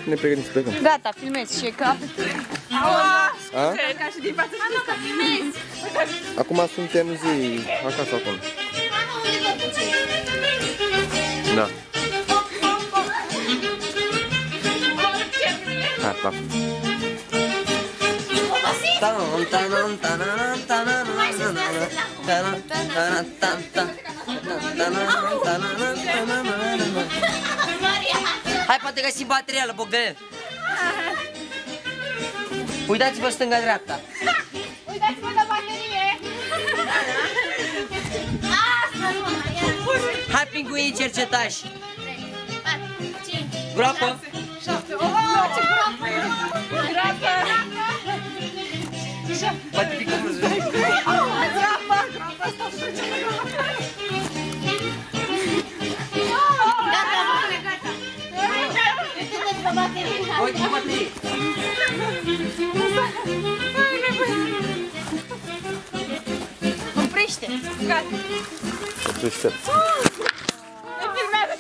ne pregătim să plecăm. Gata, filmez și cap. Ca și din față și că filmezi. Acum suntem zi acasă acolo. Da. Hai, pa. Hai, poate găsi bateria la Bogdanel. Uitați-vă stânga-dreapta. Uitați-vă la baterie. Hai, pinguini cercetași. 3, 4, 5, Groapă. 7, 8, 9, ce groapă e? Groapă. Poate fi cum îți vezi. Groapă, stau să ce gata, gata. Uite-te pe baterie. Uite pe baterie. Oprește. Gata. Oprește.